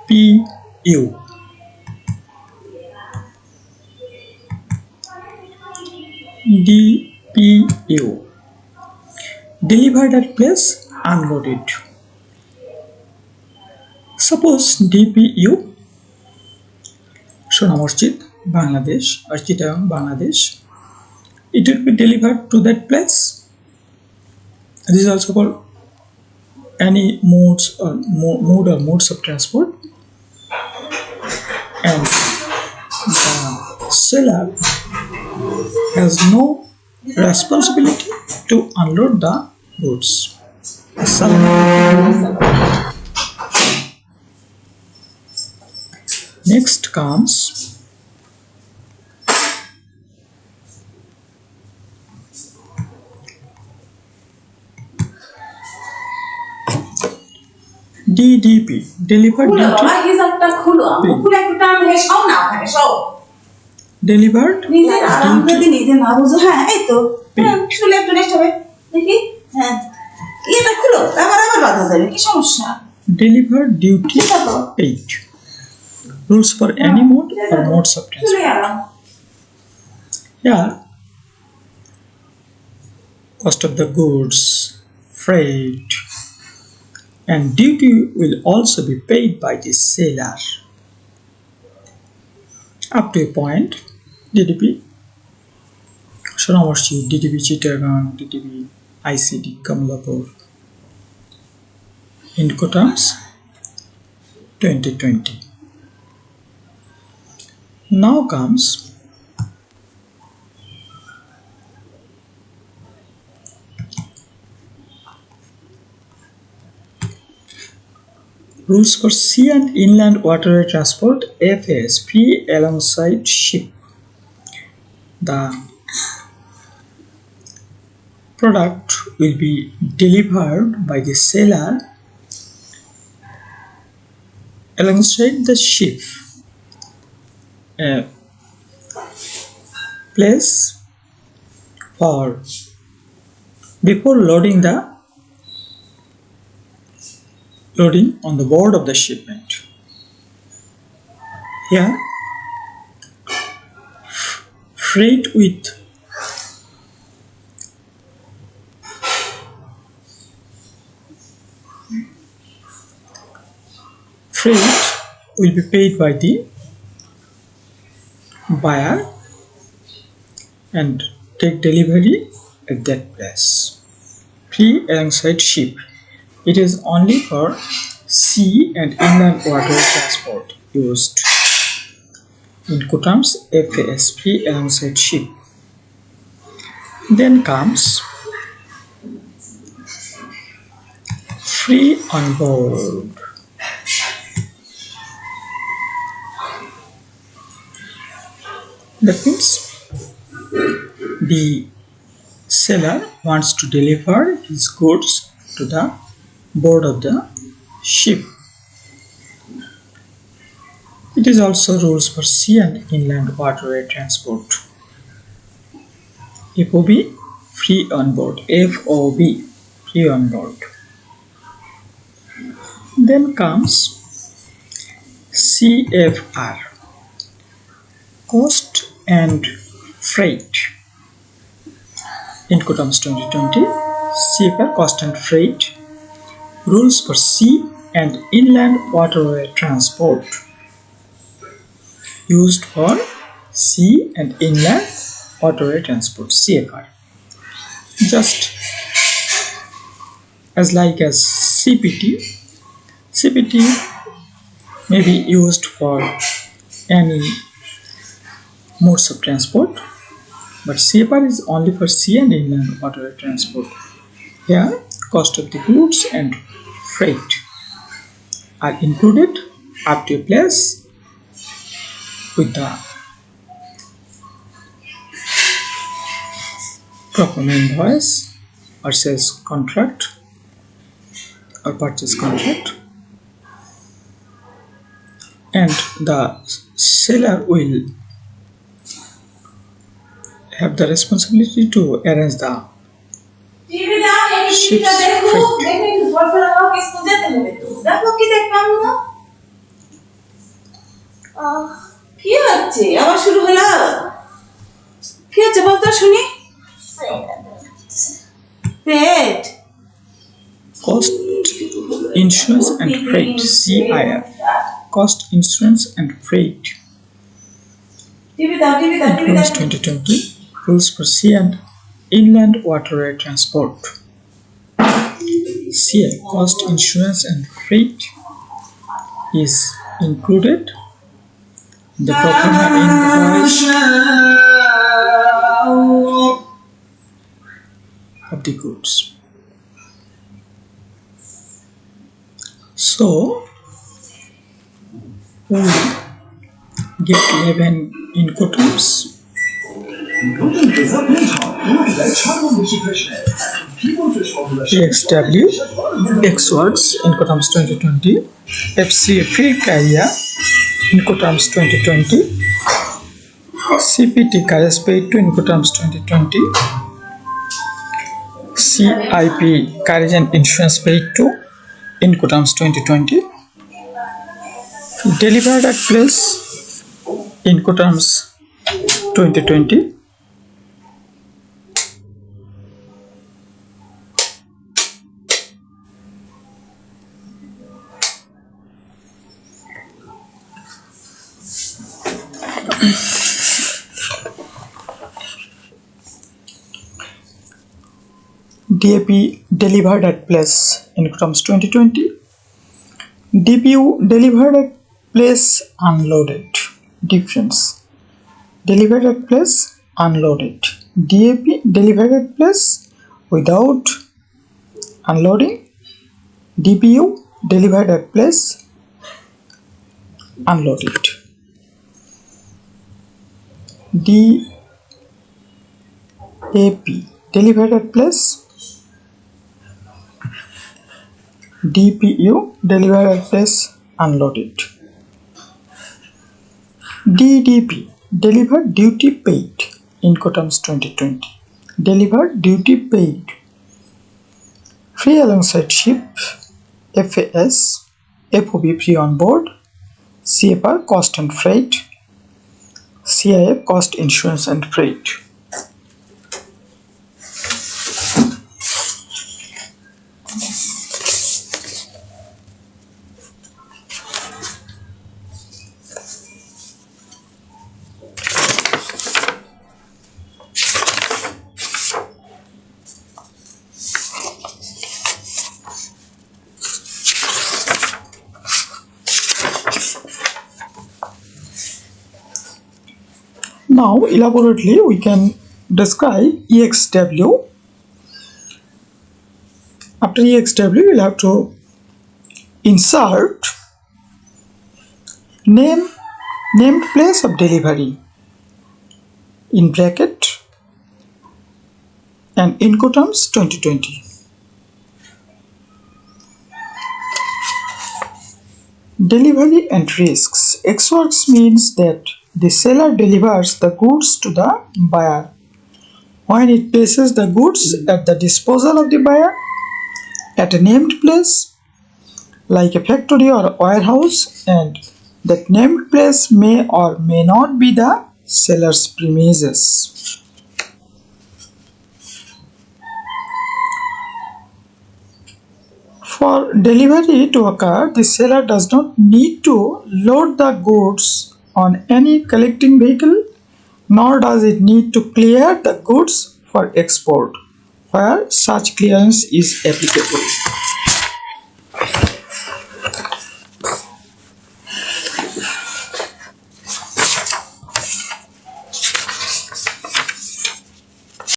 DPU. DPU. Delivered at place, unloaded. Suppose DPU, Sona Masjid, Bangladesh, or Chittagong, Bangladesh. It will be delivered to that place. This is also called any modes or modes of transport, and the seller has no responsibility to unload the goods. Next comes DDP, delivered duty delivered delivered duty paid. Rules for any mode or modes of transport. Yeah, cost of the goods, freight, and duty will also be paid by the seller. Up to a point, DDP, Sona Masjid, DDP Chittagong, DDP ICD Kamlapur. Incoterms 2020. Now comes rules for sea and inland waterway transport, FASP, alongside ship. The product will be delivered by the seller alongside the ship. Place for before loading on the board of the shipment. Here, freight will be paid by the buyer and take delivery at that place. Free alongside ship. It is only for sea and inland water transport used. Incoterms FASP alongside ship. Then comes free on board. That means the seller wants to deliver his goods to the board of the ship. It is also rules for sea and inland waterway transport. FOB, free on board. FOB, free on board. Then comes CFR, cost and freight. Incoterms 2020, CFR, cost and freight. Rules for sea and inland waterway transport. Used for sea and inland waterway transport, CFR. Just as like as CPT. CPT may be used for any modes of transport, but CFR is only for sea and inland waterway transport. Here, cost of the goods and freight are included up to a place with the proper invoice or sales contract or purchase contract, and the seller will have the responsibility to arrange the ship's freight. কি হচ্ছে আবার শুরু হলো? কি হচ্ছে বলতো শুনি? পেট Cost, insurance and freight, CIF. Cost, insurance and freight. TV দাও Rules 2020. Rules for sea and inland waterway transport. CIF, cost, insurance and freight is included. The proforma invoice of the goods. So we get 11 incoterms. XW, Xworks, Incoterms 2020, FCA Field Carrier, Incoterms 2020, CPT Carriage Paid to Incoterms 2020, CIP Carriage and Insurance Paid to Incoterms 2020, Delivered at Place Incoterms 2020, DAP Delivered at Place Incoterms 2020, DPU Delivered at Place Unloaded. Difference: Delivered at Place Unloaded, DAP Delivered at Place without unloading, DPU Delivered at Place unloaded. DAP Delivered at Place, DPU Delivered at Place unloaded. DDP Delivered Duty Paid Incoterms 2020, Delivered Duty Paid, Free alongside ship, FAS, FOB free on board, CFR Cost and Freight, CIF Cost, Insurance and Freight. Now elaborately we can describe EXW. After EXW we'll have to insert named place of delivery in bracket and Incoterms 2020. Delivery and risks. Xworks means that the seller delivers the goods to the buyer. When it places the goods at the disposal of the buyer at a named place like a factory or warehouse, and that named place may or may not be the seller's premises. For delivery to occur, the seller does not need to load the goods on any collecting vehicle, nor does it need to clear the goods for export where such clearance is applicable.